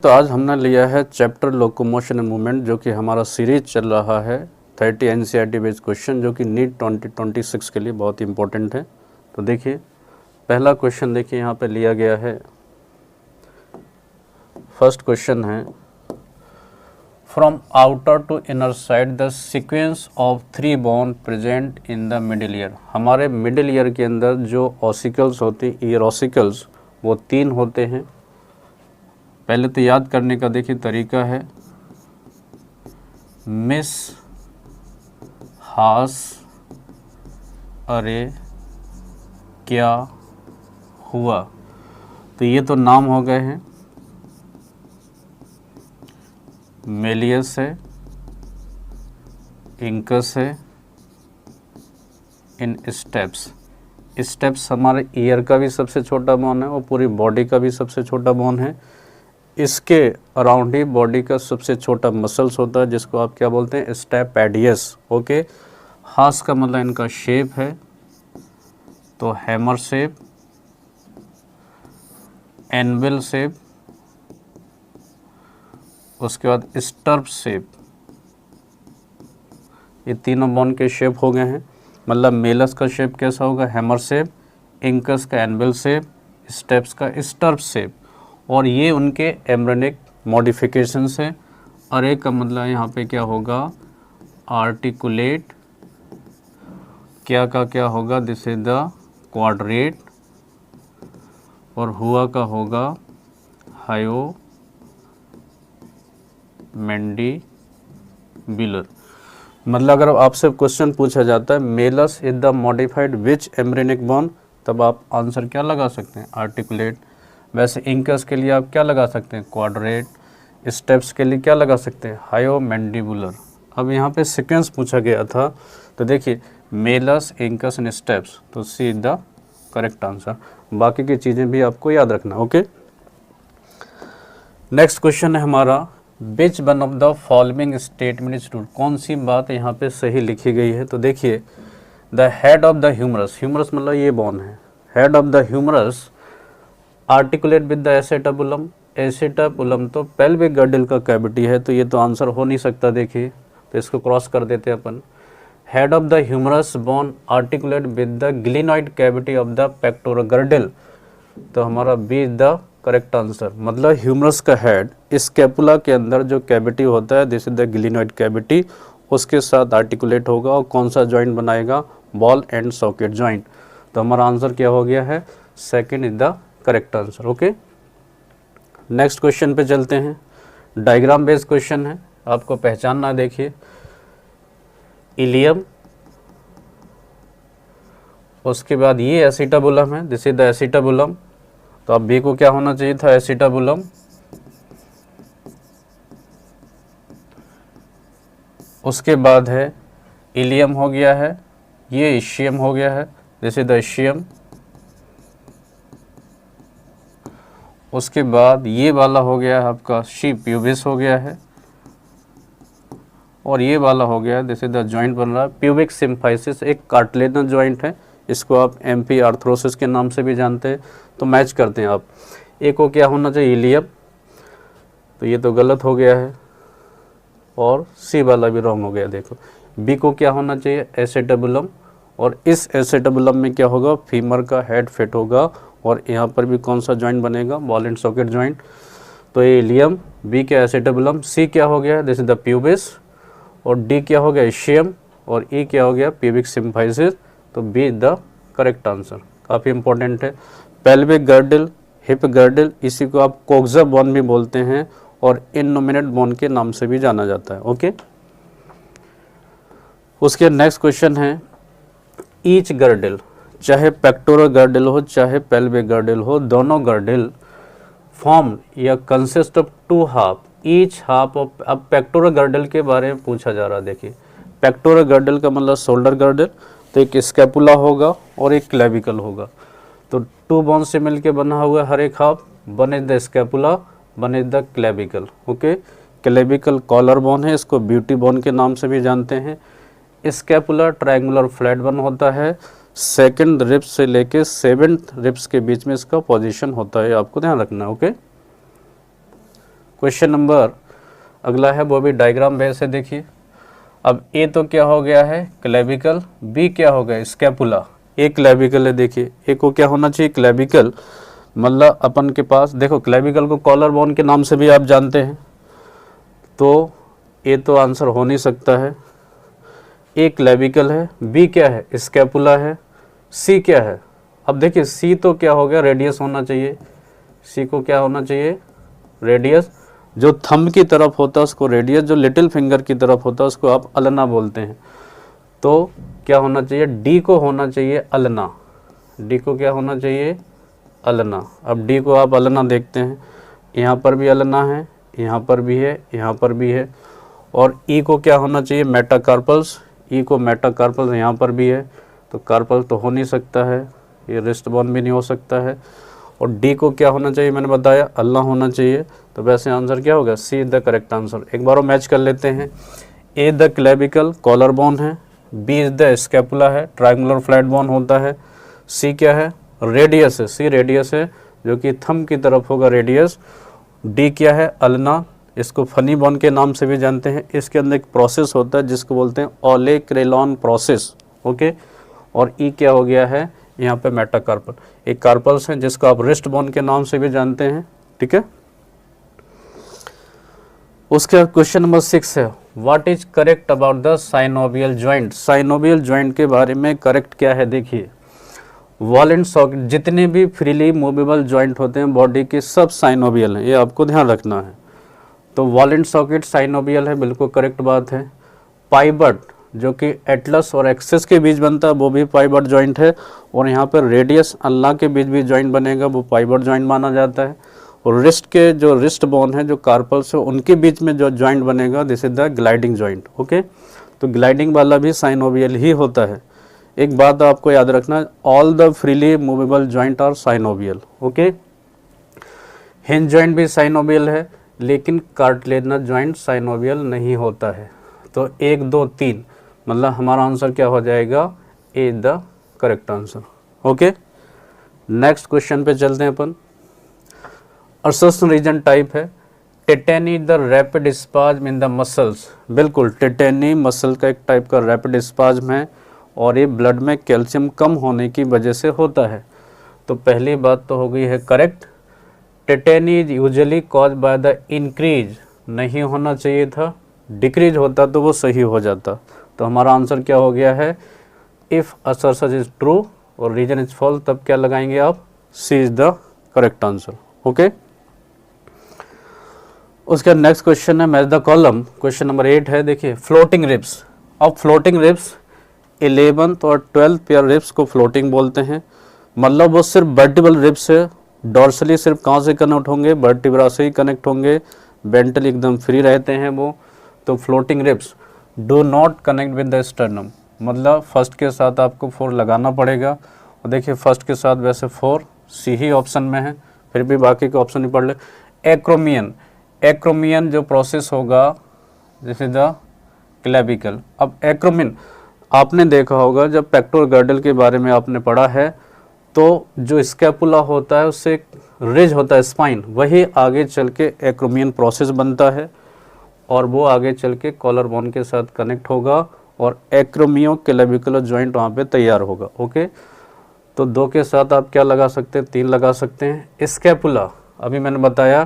तो आज हमने लिया है चैप्टर लोकोमोशन एंड मूवमेंट, जो कि हमारा सीरीज चल रहा है 30 एनसीईआरटी बेस्ड क्वेश्चन, जो कि नीट 2026 के लिए बहुत इंपॉर्टेंट है। तो देखिए पहला क्वेश्चन देखिए यहाँ पे लिया गया है। फर्स्ट क्वेश्चन है, from outer to inner side the sequence of 3 bone present in the middle ear. हमारे मिडिल ईयर के अंदर जो ऑसिकल्स होते हैं, ईयर ऑसिकल्स, वो 3 होते हैं। पहले तो याद करने का देखिए तरीका है, मिस हास अरे क्या हुआ। तो ये तो नाम हो गए हैं, मेलियस है, इंकस है, इन स्टेप्स। स्टेप्स हमारे ईयर का भी सबसे छोटा बोन है और पूरी बॉडी का भी सबसे छोटा बोन है। इसके अराउंड ही बॉडी का सबसे छोटा मसल्स होता है, जिसको आप क्या बोलते हैं, स्टेपेडियस। ओके, हास का मतलब इनका शेप है, तो हैमर शेप, एनविल शेप, उसके बाद स्टर्प शेप। ये तीनों बोन के शेप हो गए हैं। मतलब मेलस का शेप कैसा होगा, हैमर शेप, इंकस का एनविल शेप, स्टेप्स का स्टर्प शेप, और ये उनके एम्ब्रियोनिक मॉडिफिकेशंस हैं। अरे का मतलब यहाँ पे क्या होगा, आर्टिकुलेट। क्या का क्या होगा, दिस इज द क्वाड्रेट। और हुआ का होगा हायो मैंडिबुलर। मतलब अगर आपसे क्वेश्चन पूछा जाता है Malus is the modified which embryonic bone, तब आप आंसर क्या लगा सकते हैं, आर्टिकुलेट। वैसे इंकस के लिए आप क्या लगा सकते हैं, क्वाड्रेट। स्टेप्स के लिए क्या लगा सकते हैं, हायो मैंडिबुलर। अब यहाँ पे सीक्वेंस पूछा गया था, तो देखिए मेलस, इंकस एंड स्टेप्स, तो C is the correct answer. बाकी की चीज़ें भी आपको याद रखना। ओके, नेक्स्ट क्वेश्चन है हमारा, विच one of the following statement is true. कौन सी बात यहाँ पे सही लिखी गई है। तो देखिए, the head of the humerus, humerus मतलब ये बोन है, head of the humerus articulate with the acetabulum. Acetabulum तो पेल्विक गर्डल का कैविटी है, तो ये तो आंसर हो नहीं सकता। देखिए तो इसको क्रॉस कर देते हैं अपन। Head of the humerus bone articulate with the glenoid cavity of the pectoral girdle, तो हमारा B is the correct answer. मतलब ह्यूमरस का हेड स्कैपुला के अंदर जो कैविटी होता है, this is the glenoid cavity, उसके साथ आर्टिकुलेट होगा और कौन सा जॉइंट बनाएगा, बॉल एंड सॉकेट जॉइंट। तो हमारा आंसर क्या हो गया है, second is the correct answer. Okay, next question पे चलते हैं। डायग्राम बेस्ड क्वेश्चन है, आपको पहचानना। देखिए इलियम, उसके बाद ये एसिटाबुलम है, दिस इज द एसिटाबुलम। तो अब बी को क्या होना चाहिए था, एसिटाबुलम। उसके बाद है इलियम हो गया है, ये इशियम हो गया है, दिस इज द इशियम। उसके बाद ये वाला हो गया है आपका शी प्यूबिस हो गया है, और ये वाला हो गया है, दिस इज द जॉइंट बन रहा है प्यूबिक सिम्फाइसिस, एक कार्टिलेजनस जॉइंट है। इसको आप एम्पी आर्थरोसिस के नाम से भी जानते हैं। तो मैच करते हैं आप, ए को क्या होना चाहिए, इलियम, तो ये तो गलत हो गया है, और सी वाला भी रॉन्ग हो गया। देखो बी को क्या होना चाहिए, एसेटाबुलम, और इस एसेटाबुलम में क्या होगा, फीमर का हेड फिट होगा, और यहाँ पर भी कौन सा जॉइंट बनेगा, बॉल एंड सॉकेट जॉइंट। तो ये इलियम, बी क्या एसेटाबुलम, सी क्या हो गया, दिस इज द प्यूबिस, और डी क्या हो गया, इशियम, और ई क्या हो गया, प्यूबिक सिम्फाइसिस। तो B is the correct answer. काफ़ी इंपॉर्टेंट है। पेल्विक गर्डल, हिप गर्डल, इसी को आप कोक्सा बोन भी बोलते हैं, और इनोमिनेट बोन के नाम से भी जाना जाता है। ओके, उसके नेक्स्ट क्वेश्चन है, ईच गर्डल, चाहे पेक्टोरल गर्डल हो चाहे पेल्विक गर्डल हो, दोनों गर्डल फॉर्म या consist of 2 half, each half of. अब पेक्टोरल गर्डल के बारे में पूछा जा रहा है। देखिए पेक्टोरल गर्डल का मतलब शोल्डर गर्डल, तो एक स्कैपुला होगा और एक क्लेविकल होगा। तो 2 बोन से मिलके बना हुआ हर एक half, one is the scapula, one is the clavicle. Okay, clavicle collar bone है, इसको ब्यूटी बोन के नाम से भी जानते हैं। स्कैपुला ट्रायंगुलर फ्लैट बोन होता है, सेकंड रिब्स से लेके 7th रिब्स के बीच में इसका पोजीशन होता है, आपको ध्यान रखना है। ओके, क्वेश्चन नंबर अगला है वो भी डायग्राम बेस है। देखिए अब ए तो क्या हो गया है क्लेविकल, बी क्या हो गया स्कैपुला, ए क्लेविकल है। देखिए ए को क्या होना चाहिए क्लेविकल, मतलब अपन के पास देखो क्लेविकल को कॉलर बोन के नाम से भी आप जानते हैं, तो ए तो आंसर हो नहीं सकता है। ए क्लेविकल है, बी क्या है स्कैपुला है, सी क्या है, अब देखिए सी तो क्या हो गया रेडियस होना चाहिए, सी को क्या होना चाहिए रेडियस, जो थंब की तरफ होता है उसको रेडियस, जो लिटिल फिंगर की तरफ होता है उसको आप अल्ना बोलते हैं। तो क्या होना चाहिए डी को होना चाहिए अल्ना, डी को क्या होना चाहिए अल्ना। अब डी को आप अल्ना देखते हैं, यहाँ पर भी अल्ना है, यहाँ पर भी है, यहाँ पर भी है। और ई को क्या होना चाहिए मेटाकार्पल्स, ई को मेटाकार्पल्स यहाँ पर भी है, तो कार्पल तो हो नहीं सकता है, ये रिस्ट बोन भी नहीं हो सकता है। और डी को क्या होना चाहिए मैंने बताया अल्ना होना चाहिए, तो वैसे आंसर क्या होगा सी इज द करेक्ट आंसर। एक बार मैच कर लेते हैं, ए द क्लेविकल कॉलर बोन है, बी इज द स्कैपुला है ट्रायंगुलर फ्लैट बोन होता है, सी क्या है रेडियस है, सी रेडियस है जो कि थंब की तरफ होगा रेडियस, डी क्या है अल्ना, इसको फनी बोन के नाम से भी जानते हैं। इसके अंदर एक प्रोसेस होता है जिसको बोलते हैं ओलेक्रेलॉन प्रोसेस, ओके। और ई क्या हो गया है यहाँ पे मेटाकार्पल, एक कार्पल्स है जिसको आप रिस्ट बोन के नाम से भी जानते हैं, ठीक है। उसके क्वेश्चन नंबर 6 है what is correct about the synovial joint, synovial joint के बारे में करेक्ट क्या है। देखिए वॉल एंड सॉकेट जितने भी फ्रीली मूवेबल जॉइंट होते हैं बॉडी के सब साइनोवियल हैं, ये आपको ध्यान रखना है। तो वॉल एंड सॉकेट साइनोवियल है, बिल्कुल करेक्ट बात है। पाइबट जो कि एटलस और एक्सिस के बीच बनता है वो भी पाइबट जॉइंट है, और यहाँ पर रेडियस अल्लाह के बीच भी जॉइंट बनेगा वो पाइबट जॉइंट माना जाता है। और रिस्ट के जो रिस्ट बोन है जो कार्पल्स है उनके बीच में जो जॉइंट बनेगा this is the gliding joint, okay. तो ग्लाइडिंग वाला भी साइनोवियल ही होता है। एक बात आपको याद रखना all the freely movable joint are synovial, okay. Hinge joint भी साइनोवियल है लेकिन कार्टिलेजनस जॉइंट साइनोवियल नहीं होता है। तो 1 2 3 मतलब हमारा आंसर क्या हो जाएगा A the correct answer, okay. Next question पे चलते हैं अपन। असर्शन रीजन टाइप है tetany the rapid spasm in the muscles, बिल्कुल टेटेनी मसल का एक टाइप का रैपिड स्पाज्म है और ये ब्लड में कैल्शियम कम होने की वजह से होता है। तो पहली बात तो हो गई है correct, tetany is usually cause by the increase, नहीं होना चाहिए था, डिक्रीज होता तो वो सही हो जाता। तो हमारा आंसर क्या हो गया है इफ़ असर्शन इज ट्रू और रीजन इज फॉल्स, तब क्या लगाएंगे आप C is the correct answer, okay. उसका नेक्स्ट क्वेश्चन है match the column, question number 8 है। देखिए फ्लोटिंग रिब्स, अब फ्लोटिंग रिब्स 11th और 12th पेयर रिब्स को फ्लोटिंग बोलते हैं, मतलब वो सिर्फ वर्टिबल रिब्स है, डॉर्सली सिर्फ कहाँ से कनेक्ट होंगे वर्टिब्रा से ही कनेक्ट होंगे, वेंट्रली एकदम फ्री रहते हैं वो। तो floating ribs do not connect with the sternum, मतलब फर्स्ट के साथ आपको 4 लगाना पड़ेगा। और देखिए फर्स्ट के साथ वैसे 4 सी ही ऑप्शन में है, फिर भी बाकी के ऑप्शन ही पढ़ ले। एक्रोमियन, एक्रोमियन जो प्रोसेस होगा दिस इज द क्लेविकल। अब एक्रोमियन आपने देखा होगा जब पेक्टोरल गर्डल के बारे में आपने पढ़ा है तो जो स्कैपुला होता है उससे एक रिज होता है स्पाइन, वही आगे चल के एक्रोमियन प्रोसेस बनता है और वो आगे चल के कॉलर बोन के साथ कनेक्ट होगा और एक्रोमियो क्लेविकुलर जॉइंट वहाँ पे तैयार होगा, ओके। तो 2 के साथ आप क्या लगा सकते हैं 3 लगा सकते हैं। स्कैपुला अभी मैंने बताया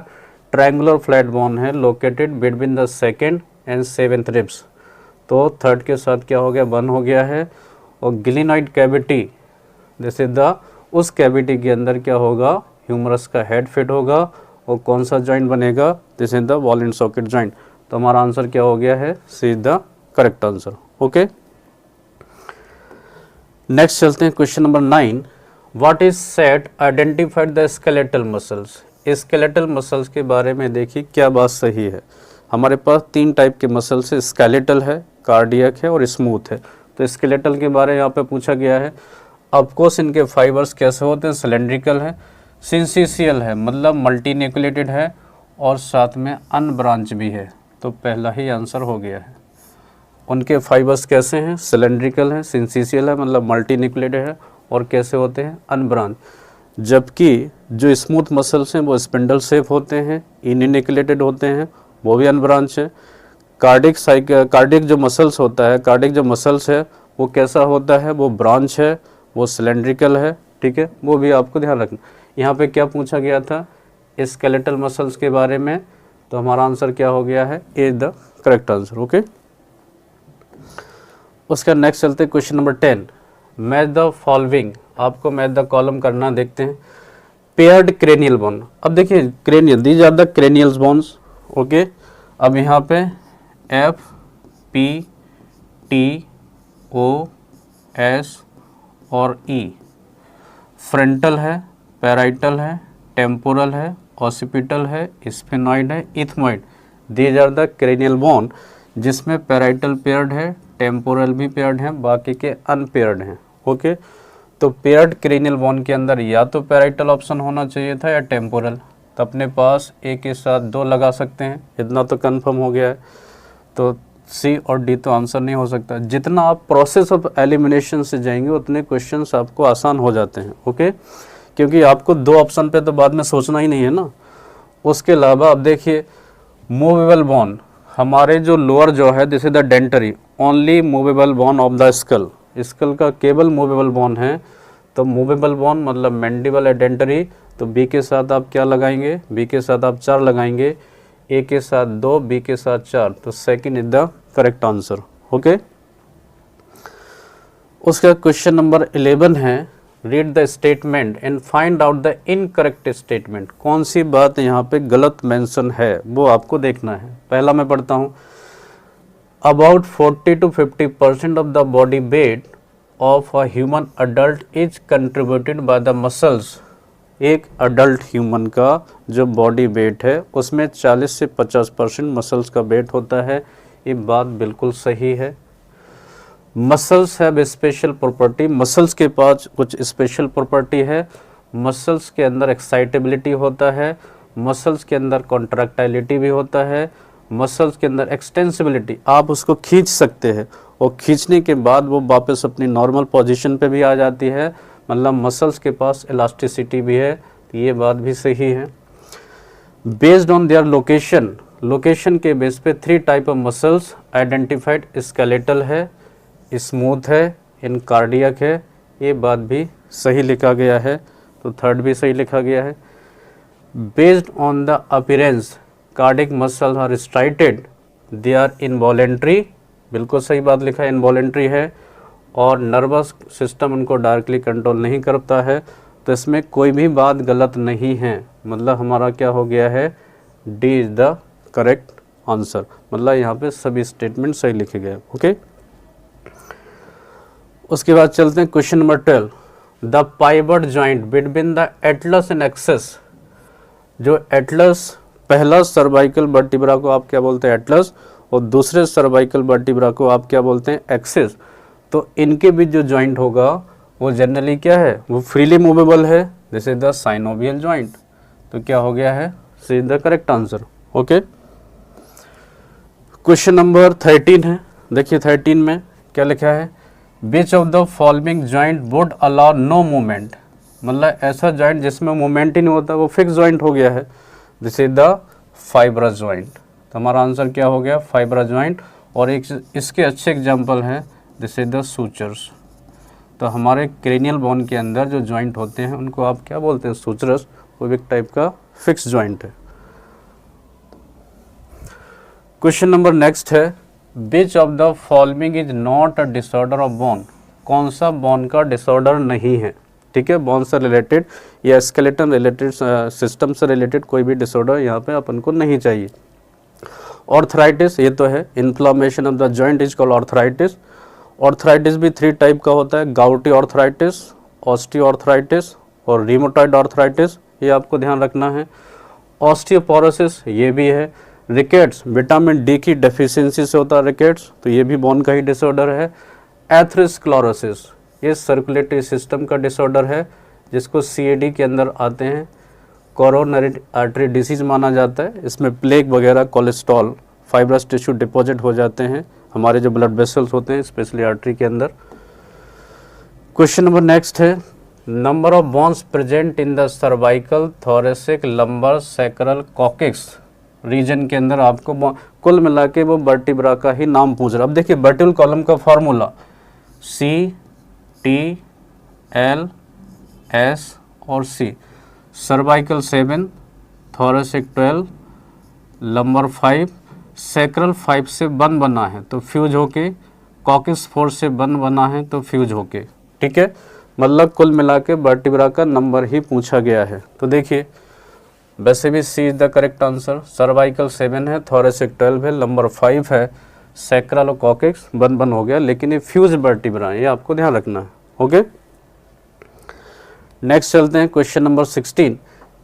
ट्रायंगुलर फ्लैट बोन है located between the 2nd and 7th ribs, तो 3rd के साथ क्या हो गया 1 हो गया है। और ग्लिनॉइड कैविटी जैसे द उस कैविटी के अंदर क्या होगा ह्यूमरस का हेड फिट होगा और कौन सा जॉइंट बनेगा this is the ball and socket joint. तो हमारा आंसर क्या हो गया है C is the correct answer, okay. Next चलते हैं question number 9 what is said identified the skeletal muscles, skeletal muscles के बारे में देखिए क्या बात सही है। हमारे पास 3 टाइप के मसल्स है, स्केलेटल है, कार्डियक है और स्मूथ है। तो स्केलेटल के बारे में यहाँ पे पूछा गया है। ऑफकोर्स इनके फाइबर्स कैसे होते हैं सिलेंड्रिकल है, सिंसिशियल है मतलब मल्टीन्यूक्लिएटेड है और साथ में अनब्रांच भी है, तो पहला ही आंसर हो गया है। उनके फाइबर्स कैसे हैं सिलेंड्रिकल है, सिंसिशियल है मतलब मल्टीन्यूक्लिएटेड है और कैसे होते हैं अनब्रांच। जबकि जो स्मूथ मसल्स हैं वो स्पिंडल शेप होते हैं, इनिक्लेटेड होते हैं, वो भी अनब्रांच है। कार्डिक जो मसल्स है वो कैसा होता है, वो ब्रांच है, वो सिलेंड्रिकल है, ठीक है, वो भी आपको ध्यान रखना। यहाँ पे क्या पूछा गया था, स्केलेटल मसल्स के बारे में, तो हमारा आंसर क्या हो गया है, A the correct answer. Okay, उसका नेक्स्ट चलते हैं question number 10, match the following, आपको मैच द कॉलम करना, देखते हैं। पेयर्ड क्रेनियल बोन, अब देखिए cranial, these are the cranial bones, okay. अब यहाँ पे F P T O S और ई, फ्रंटल है, पैराइटल है, टेम्पोरल है, ऑसिपिटल है, स्फेनॉइड है, ethmoid, these are the cranial bone, जिसमें पैराइटल पेयर्ड है, टेम्पोरल भी पेयर्ड है, बाकी के अनपेयर्ड हैं। ओके, तो पेयर्ड क्रेनियल बोन के अंदर या तो पैराइटल ऑप्शन होना चाहिए था या टेम्पोरल, तो अपने पास एक के साथ दो लगा सकते हैं, इतना तो कंफर्म हो गया है। तो सी और डी तो आंसर नहीं हो सकता। जितना आप प्रोसेस ऑफ एलिमिनेशन से जाएंगे उतने क्वेश्चंस आपको आसान हो जाते हैं। ओके, क्योंकि आपको दो ऑप्शन पे तो बाद में सोचना ही नहीं है ना। उसके अलावा अब देखिए मूवेबल बोन, हमारे जो लोअर जो है this is the dentary, only movable bone of the skull, skull का केवल मूवेबल बोन है। तो मूवेबल बोन मतलब मैंडिबल है, डेंटरी, तो बी के साथ आप क्या लगाएंगे, बी के साथ आप 4 लगाएंगे, ए के साथ 2, बी के साथ 4, तो second is the correct answer. Okay, उसका क्वेश्चन नंबर 11 है, read the statement and find out the incorrect statement, कौन सी बात यहाँ पे गलत मेंशन है वो आपको देखना है। पहला मैं पढ़ता हूँ, about 40 to 50% of the body weight of a human adult is contributed by the muscles, एक अडल्ट ह्यूमन का जो बॉडी वेट है उसमें 40 से 50% मसल्स का वेट होता है। ये बात बिल्कुल सही है। Muscles have special property, muscles के पास कुछ स्पेशल प्रॉपर्टी है। मसल्स के अंदर एक्साइटेबिलिटी होता है, मसल्स के अंदर कॉन्ट्रैक्टाइलिटी भी होता है, मसल्स के अंदर एक्सटेंसिबिलिटी, आप उसको खींच सकते हैं और खींचने के बाद वो वापस अपनी नॉर्मल पोजीशन पे भी आ जाती है, मतलब मसल्स के पास इलास्टिसिटी भी है। तो ये बात भी सही है। Based on their location, location के बेस पे 3 type of muscles identified, skeletal है, स्मूथ है, इन कार्डियक है, ये बात भी सही लिखा गया है। तो थर्ड भी सही लिखा गया है। Based on the appearance cardiac muscle are striated, they are involuntary, बिल्कुल सही बात लिखा है, इनवॉलेंट्री है, और नर्वस सिस्टम उनको डायरेक्टली कंट्रोल नहीं करता है। तो इसमें कोई भी बात गलत नहीं है, मतलब हमारा क्या हो गया है, D is the correct answer, मतलब यहाँ पे सभी स्टेटमेंट सही लिखे गए। ओके, उसके बाद चलते हैं question number 12, the pivot joint between the atlas and axis, जो एटलस, पहला सर्वाइकल वर्टिब्रा को आप क्या बोलते हैं, एटलस, और दूसरे सर्वाइकल वर्टिब्रा को आप क्या बोलते हैं, एक्सेस। तो इनके बीच जो जॉइंट होगा वो जनरली क्या है, वो फ्रीली मूवेबल है, this is the synovial joint. तो क्या हो गया है, C is the correct answer. Okay, question number 13 है, देखिए 13 में क्या लिखा है, which of the following joint would allow no movement, मतलब ऐसा जॉइंट जिसमें मूवमेंट ही नहीं होता, वो फिक्स जॉइंट हो गया है, this is the fibrous joint. तो हमारा आंसर क्या हो गया, फाइब्रस जॉइंट। और एक इसके अच्छे एग्जाम्पल हैं, दिस इज द सूचर्स। तो हमारे क्रेनियल बोन के अंदर जो जॉइंट होते हैं उनको आप क्या बोलते हैं, सूचरस, वो एक टाइप का फिक्स जॉइंट है। क्वेश्चन नंबर नेक्स्ट है, which of the following is not a disorder of bone, कौन सा बोन का डिसऑर्डर नहीं है। ठीक है, बोन से रिलेटेड या स्केलेटन रिलेटेड, सिस्टम से रिलेटेड कोई भी डिसऑर्डर यहाँ पे अपन को नहीं चाहिए। ऑर्थराइटिस, ये तो है, inflammation of the joint is called arthritis. Arthritis भी 3 टाइप का होता है, गाउटी ऑर्थराइटिस, ऑस्टियोआर्थराइटिस और रिमोटॉइड ऑर्थराइटिस, ये आपको ध्यान रखना है। ऑस्टियोपोरोसिस ये भी है। रिकेट्स, विटामिन डी की डेफिशिएंसी से होता है रिकेट्स, तो ये भी बोन का ही डिसऑर्डर है। एथेरोस्क्लेरोसिस, ये सर्कुलेटरी सिस्टम का डिसऑर्डर है, जिसको सीएडी के अंदर आते हैं, कोरोनरी आर्टरी डिसीज माना जाता है। इसमें प्लेग वगैरह, कोलेस्ट्रॉल, फाइब्रस टिश्यू डिपॉजिट हो जाते हैं हमारे जो ब्लड वेसल्स होते हैं, स्पेशली आर्टरी के अंदर। क्वेश्चन नंबर नेक्स्ट है, number of bones present in the cervical, thoracic, lumbar, sacral, coccyx region के अंदर आपको कुल मिला के वो वर्टिब्रा का ही नाम पूछ रहा है। अब देखिए वर्टिब्रल कॉलम का फॉर्मूला CTLS और C। Cervical 7, thoracic 12, lumbar 5, sacral 5 से बन बना है तो फ्यूज होके, कॉकिक्स 4 से बन बना है तो फ्यूज होके। ठीक है, मतलब कुल मिला के वर्टिब्रा का नंबर ही पूछा गया है। तो देखिए वैसे भी C is the correct answer. Cervical 7 है, थोरेसिक 12 है, लंबर 5 है, सैक्रल और कॉकिक्स बन बन हो गया, लेकिन ये फ्यूज वर्टिब्रा है, ये आपको ध्यान रखना है। ओके, नेक्स्ट चलते हैं क्वेश्चन नंबर 16।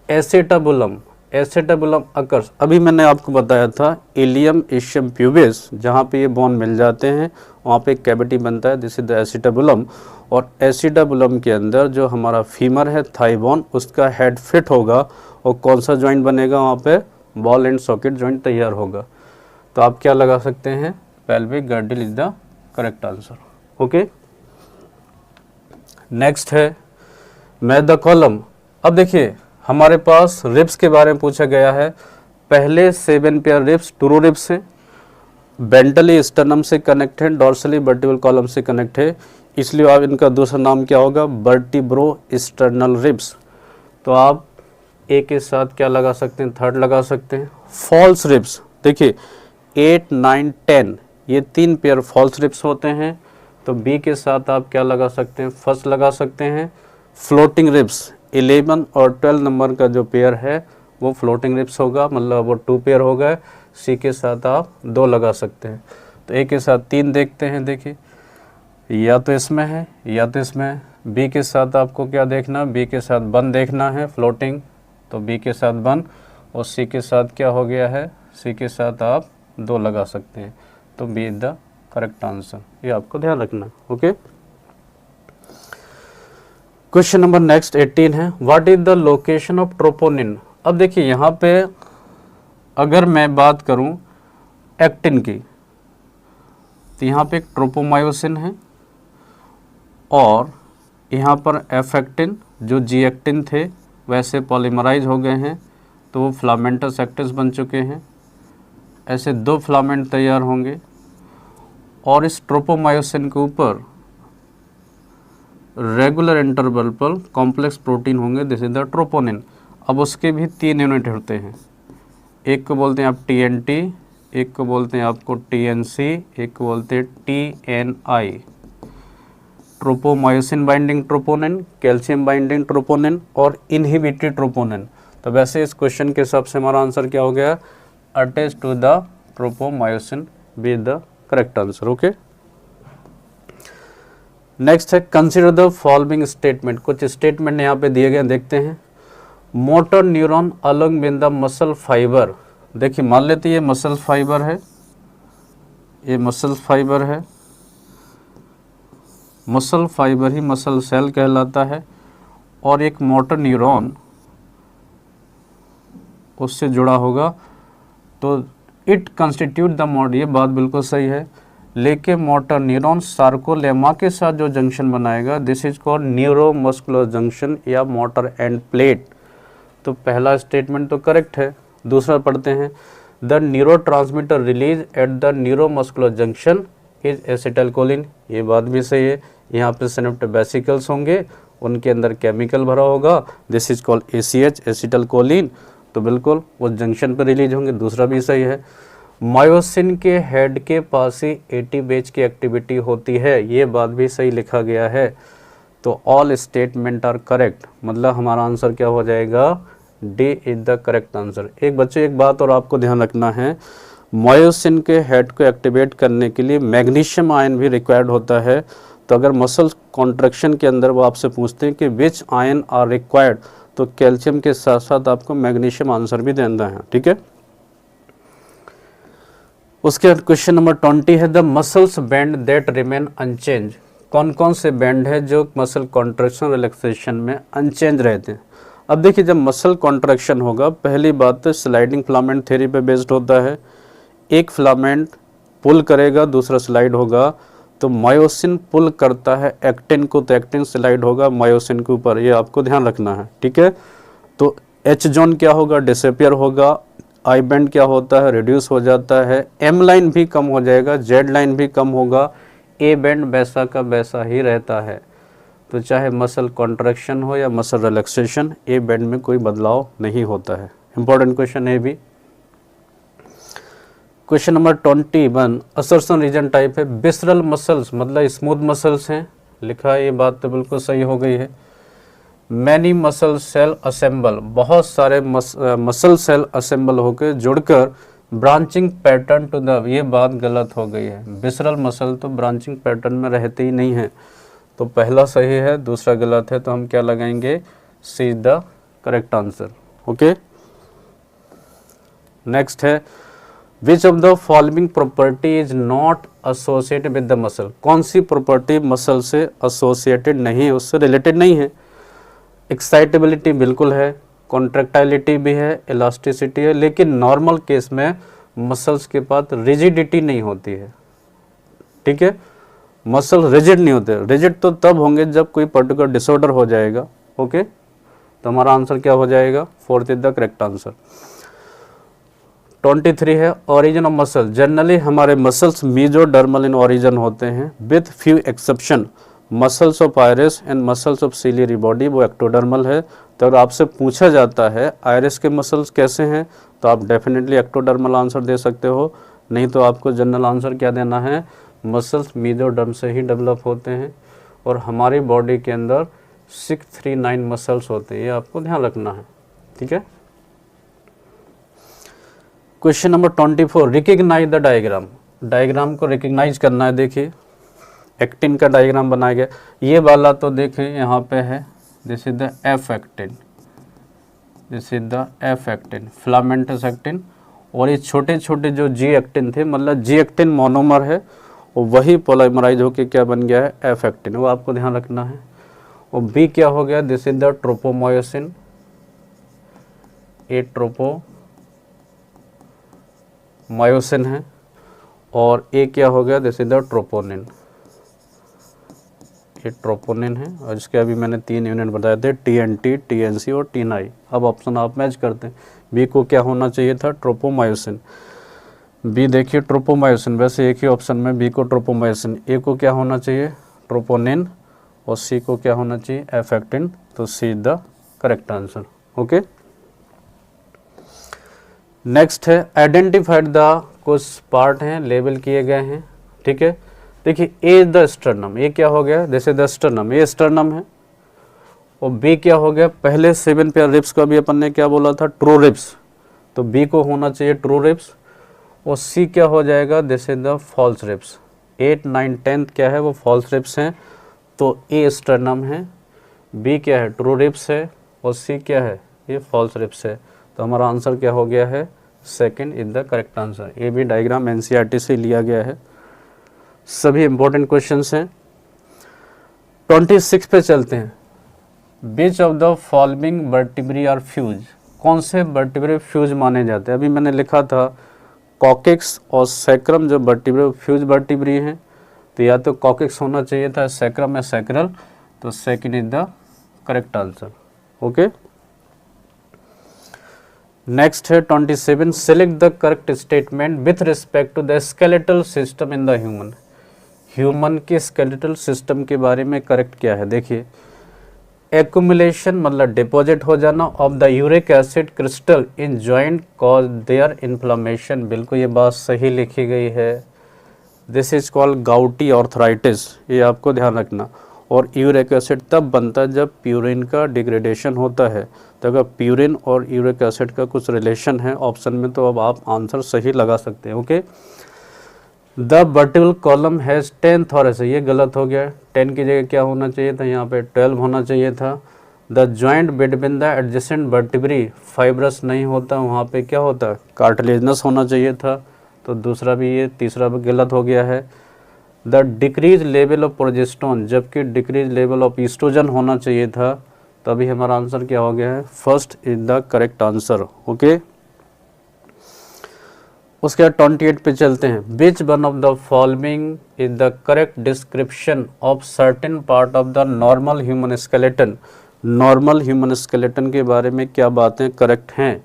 एसेटाबुलम, एसेटाबुलम अकर्स, अभी मैंने आपको बताया था इलियम इशियम प्यूबिस, जहाँ पे ये बोन मिल जाते हैं वहाँ पे एक कैविटी बनता है, दिस इज द एसेटाबुलम। और एसेटाबुलम के अंदर जो हमारा फीमर है थाई बोन, उसका हेड फिट होगा और कौन सा जॉइंट बनेगा वहाँ पे, बॉल एंड सॉकेट जॉइंट तैयार होगा। तो आप क्या लगा सकते हैं, pelvic girdle is the correct answer. Okay, next है मैथ द कॉलम। अब देखिए हमारे पास रिब्स के बारे में पूछा गया है। पहले 7 पेयर रिब्स टूरो रिब्स हैं, वेंट्रली स्टर्नम से कनेक्ट है, डॉर्सली वर्टिब्रल कॉलम से कनेक्ट है, इसलिए आप इनका दूसरा नाम क्या होगा, वर्टिब्रो स्टर्नल रिब्स। तो आप ए के साथ क्या लगा सकते हैं, थर्ड लगा सकते हैं। फॉल्स रिब्स, देखिए 8, 9, 10 ये 3 पेयर फॉल्स रिब्स होते हैं, तो बी के साथ आप क्या लगा सकते हैं, फर्स्ट लगा सकते हैं। फ्लोटिंग रिब्स 11 और 12 नंबर का जो पेयर है वो फ्लोटिंग रिब्स होगा, मतलब वो 2 पेयर हो गए। सी के साथ आप 2 लगा सकते हैं। तो ए के साथ 3 देखते हैं, देखिए या तो इसमें है या तो इसमें है। बी के साथ आपको क्या देखना, बी के साथ 1 देखना है फ्लोटिंग, तो बी के साथ 1, और सी के साथ क्या हो गया है, सी के साथ आप 2 लगा सकते हैं। तो B is the correct answer, ये आपको ध्यान रखना। ओके, क्वेश्चन नंबर नेक्स्ट 18 है, what is the location of troponin. अब देखिए यहाँ पे अगर मैं बात करूँ एक्टिन की, तो यहाँ पे एक ट्रोपोमायोसिन है और यहाँ पर एफ एक्टिन जो जी एक्टिन थे वैसे पॉलीमराइज हो गए हैं, तो वो फिलामेंटस एक्टिस बन चुके हैं। ऐसे 2 फिलामेंट तैयार होंगे और इस ट्रोपोमायोसिन के ऊपर रेगुलर इंटरवल पर कॉम्प्लेक्स प्रोटीन होंगे, दिस इज द ट्रोपोनिन। अब उसके भी 3 यूनिट होते हैं, एक को बोलते हैं आप TNT, एक को बोलते हैं आपको TNC, एक को बोलते हैं TNI। Tropomyosin binding troponin, calcium binding troponin और इनहिबिटरी ट्रोपोनिन। तो वैसे इस क्वेश्चन के हिसाब से हमारा आंसर क्या हो गया, attach to the tropomyosin B the correct answer. Okay, next है कंसीडर द फॉलोइंग स्टेटमेंट। कुछ स्टेटमेंट यहाँ पे दिए गए, देखते हैं। Motor neuron along with the muscle fibre, देखिए मान लेते ये मसल फाइबर है, ये मसल फाइबर है, मसल फाइबर ही मसल सेल कहलाता है, और एक मोटर न्यूरॉन उससे जुड़ा होगा, तो इट कंस्टिट्यूट द मोटर, ये बात बिल्कुल सही है। लेकिन मोटर न्यूरॉन सार्कोलेमा के साथ जो जंक्शन बनाएगा, this is called neuromuscular junction या मोटर एंड प्लेट। तो पहला स्टेटमेंट तो करेक्ट है। दूसरा पढ़ते हैं, the neurotransmitter release at the neuromuscular junction is acetylcholine, ये बात भी सही है। यहाँ पे सिनेप्ट वेसिकल्स होंगे, उनके अंदर केमिकल भरा होगा, this is called ACH acetylcholine, तो बिल्कुल वो जंक्शन पर रिलीज होंगे, दूसरा भी सही है। मायोसिन के हेड के पास ही ATPase की एक्टिविटी होती है, ये बात भी सही लिखा गया है। तो ऑल स्टेटमेंट आर करेक्ट, मतलब हमारा आंसर क्या हो जाएगा, D is the correct answer. एक बच्चे एक बात और आपको ध्यान रखना है, मायोसिन के हेड को एक्टिवेट करने के लिए मैग्नीशियम आयन भी रिक्वायर्ड होता है। तो अगर मसल कॉन्ट्रैक्शन के अंदर वो आपसे पूछते हैं कि विच आयन आर रिक्वायर्ड, तो कैल्शियम के साथ साथ आपको मैग्नीशियम आंसर भी देना है, ठीक है। उसके बाद क्वेश्चन नंबर 20 है, the muscles band that remain unchanged. कौन कौन से बैंड है जो मसल कॉन्ट्रैक्शन रिलैक्सेशन में अनचेंज रहते हैं। अब देखिए जब मसल कॉन्ट्रैक्शन होगा, पहली बात तो स्लाइडिंग फिलामेंट थ्योरी पे बेस्ड होता है। एक फिलामेंट पुल करेगा, दूसरा स्लाइड होगा, तो मायोसिन पुल करता है एक्टिन को, तो एक्टिन स्लाइड होगा मायोसिन के ऊपर, ये आपको ध्यान रखना है, ठीक है। तो एच जोन क्या होगा, डिसअपियर होगा। आई बैंड क्या होता है, रिड्यूस हो जाता है। एम लाइन भी कम हो जाएगा, जेड लाइन भी कम होगा। ए बैंड वैसा का वैसा ही रहता है। तो चाहे मसल कॉन्ट्रैक्शन हो या मसल रिलैक्सेशन, ए बैंड में कोई बदलाव नहीं होता है। इंपॉर्टेंट क्वेश्चन है भी। Question number 21 assertion reason type है। विसरल मसल्स मतलब स्मूथ मसल्स हैं, लिखा है, ये बात तो बिल्कुल सही हो गई है। मैनी मसल सेल असेंबल, बहुत सारे मसल सेल असेंबल होकर जुड़कर ब्रांचिंग पैटर्न टू द, ये बात गलत हो गई है। विसरल मसल तो ब्रांचिंग पैटर्न में रहते ही नहीं है, तो पहला सही है, दूसरा गलत है, तो हम क्या लगाएंगे, C is the correct answer. Okay, next है which of the following property is not associated with the muscle, कौन सी प्रॉपर्टी मसल से एसोसिएटेड नहीं है, उससे रिलेटेड नहीं है। एक्साइटेबिलिटी बिल्कुल है, कॉन्ट्रैक्टाइलिटी भी है, इलास्टिसिटी है, लेकिन नॉर्मल केस में मसल्स के पास रिजिडिटी नहीं होती है, ठीक है। मसल रिजिड नहीं होते, रिजिड तो तब होंगे जब कोई पर्टिकुलर डिसऑर्डर हो जाएगा। ओके, तो हमारा आंसर क्या हो जाएगा, fourth is the correct answer. 23 है ओरिजिन ऑफ मसल, जनरली हमारे मसल्स मीजोडर्मल इन ओरिजिन होते हैं, with few exception muscles of iris and muscles of ciliary body वो एक्टोडर्मल है। तो अगर आपसे पूछा जाता है आयरिस के मसल्स कैसे हैं, तो आप डेफिनेटली एक्टोडर्मल आंसर दे सकते हो, नहीं तो आपको जनरल आंसर क्या देना है, मसल्स मीजोडर्म से ही डेवलप होते हैं, और हमारी बॉडी के अंदर 639 मसल्स होते हैं, ये आपको ध्यान रखना है, ठीक है। Question number 24, recognise the diagram, diagram को रिकग्नाइज करना है। देखिए एक्टिन का डायग्राम बनाया गया, ये वाला तो देखें यहाँ पे है, this is the F actin, this is the F actin, filamentous actin, और ये छोटे छोटे जो जी एक्टिन थे, मतलब जी एक्टिन मोनोमर है, और वही पोलीमराइज होके क्या बन गया है, एफ एक्टिन, वो आपको ध्यान रखना है। और बी क्या हो गया, this is the tropomyosin, A tropomyosin है, और ए क्या हो गया, दिस इज द ट्रोपोनिन, ये ट्रोपोनिन है, और इसके अभी मैंने 3 यूनिट बताए थे, TNT, TNC और TNI। अब ऑप्शन आप मैच करते हैं, बी को क्या होना चाहिए था, ट्रोपोमायोसिन, बी देखिए ट्रोपोमायोसिन, वैसे एक ही ऑप्शन में बी को ट्रोपोमायोसिन, ए को क्या होना चाहिए, ट्रोपोनिन, और सी को क्या होना चाहिए, एफ एक्टिन, तो C is the correct answer. Okay, next है आइडेंटिफाइड द, कुछ पार्ट हैं लेबल किए गए हैं, ठीक है। देखिए ए द स्टर्नम, ये क्या हो गया, जैसे द स्टर्नम, ये स्टर्नम है, और बी क्या हो गया, पहले 7 पेयर रिब्स का भी अपन ने क्या बोला था, ट्रू रिब्स, तो बी को होना चाहिए ट्रू रिब्स, और सी क्या हो जाएगा, this is the false ribs, 8, 9, 10 क्या है, वो फॉल्स रिब्स हैं, तो ए स्टर्नम है, बी क्या है, ट्रू रिब्स है, और सी क्या है, ये फॉल्स रिब्स है, तो हमारा आंसर क्या हो गया है, second is the correct answer. ये भी डायग्राम NCERT से लिया गया है, सभी इंपॉर्टेंट क्वेश्चंस हैं। 26 पे चलते हैं, which of the following vertebrae are fuse, कौन से वर्टिब्रे फ्यूज माने जाते हैं। अभी मैंने लिखा था कॉकेक्स और सैक्रम जो वर्टिब्रे फ्यूज वर्टिब्री हैं, तो या तो कॉकेक्स होना चाहिए था, सैक्रम या सैक्रल, तो second is the correct answer. Okay, next है 27, select the correct statement with respect to the skeletal system in the human, human के स्केलेटल सिस्टम के बारे में करेक्ट क्या है। देखिए एक्युमुलेशन मतलब डिपॉजिट हो जाना of the uric acid crystal in joint cause their inflammation, बिल्कुल ये बात सही लिखी गई है। This is called gouty arthritis, ये आपको ध्यान रखना। और यूरिक एसिड तब बनता है जब प्यूरिन का डिग्रेडेशन होता है, तो अगर प्यूरिन और यूरिक एसिड का कुछ रिलेशन है ऑप्शन में, तो अब आप आंसर सही लगा सकते हैं। Okay, the vertebral column has 10 थॉरस, ये गलत हो गया, 10 की जगह क्या होना चाहिए था, यहाँ पे 12 होना चाहिए था। The joint between the adjacent vertebrae fibrous नहीं होता, वहाँ पे क्या होता, कार्टिलेजनस होना चाहिए था, तो दूसरा भी, ये तीसरा भी गलत हो गया है। The decrease level of progesterone, जबकि डिक्रीज लेवल ऑफ ईस्ट्रोजन होना चाहिए था, तभी हमारा आंसर क्या हो गया है, first is the correct answer. Okay, उसके बाद 28 पे चलते हैं। Which one of the following is the correct description of certain part of the normal human skeleton. Normal human skeleton के बारे में क्या बातें करेक्ट हैं?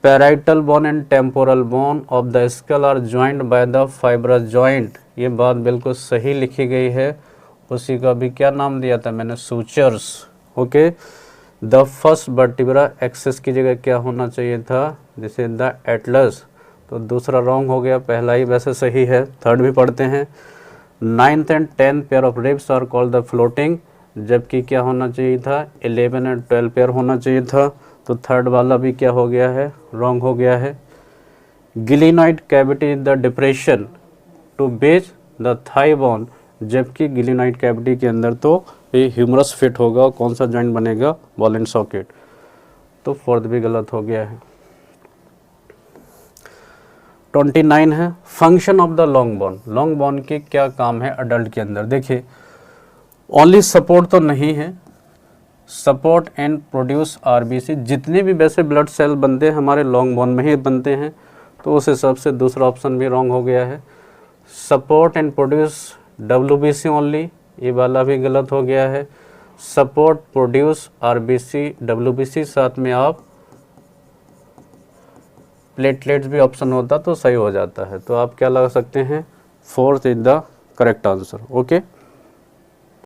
Parietal bone and temporal bone of the skull are joint by the fibrous joint. ये बात बिल्कुल सही लिखी गई है। उसी का भी क्या नाम दिया था मैंने? Sutures. Okay. The first vertebra axis की जगह क्या होना चाहिए था? This is the atlas. तो दूसरा रॉन्ग हो गया, पहला ही वैसे सही है। थर्ड भी पढ़ते हैं। 9th and 10th pair of ribs are called the floating, जबकि क्या होना चाहिए था? 11 एंड 12 पेयर होना चाहिए था। तो थर्ड वाला भी क्या हो गया है? रॉन्ग हो गया है। Glenoid cavity is the depression to which the thigh bone, जबकि गिलिनॉइड कैविटी के अंदर तो ये ह्यूमरस फिट होगा। कौन सा जॉइंट बनेगा? Ball and socket. तो फोर्थ भी गलत हो गया है। 29 है function of the long bone. Long bone के क्या काम है अडल्ट के अंदर? देखिए, ओनली सपोर्ट तो नहीं है, सपोर्ट एंड प्रोड्यूस आरबीसी। जितने भी वैसे ब्लड सेल बनते हैं हमारे लॉन्ग बोन में ही बनते हैं, तो उस हिसाब से दूसरा ऑप्शन भी रॉन्ग हो गया है। Support and produce WBC only, ये वाला भी गलत हो गया है। सपोर्ट प्रोड्यूस आरबीसी डब्ल्यूबीसी, साथ में आप प्लेटलेट्स भी ऑप्शन होता तो सही हो जाता है। तो आप क्या लगा सकते हैं? Fourth is the correct answer. Okay.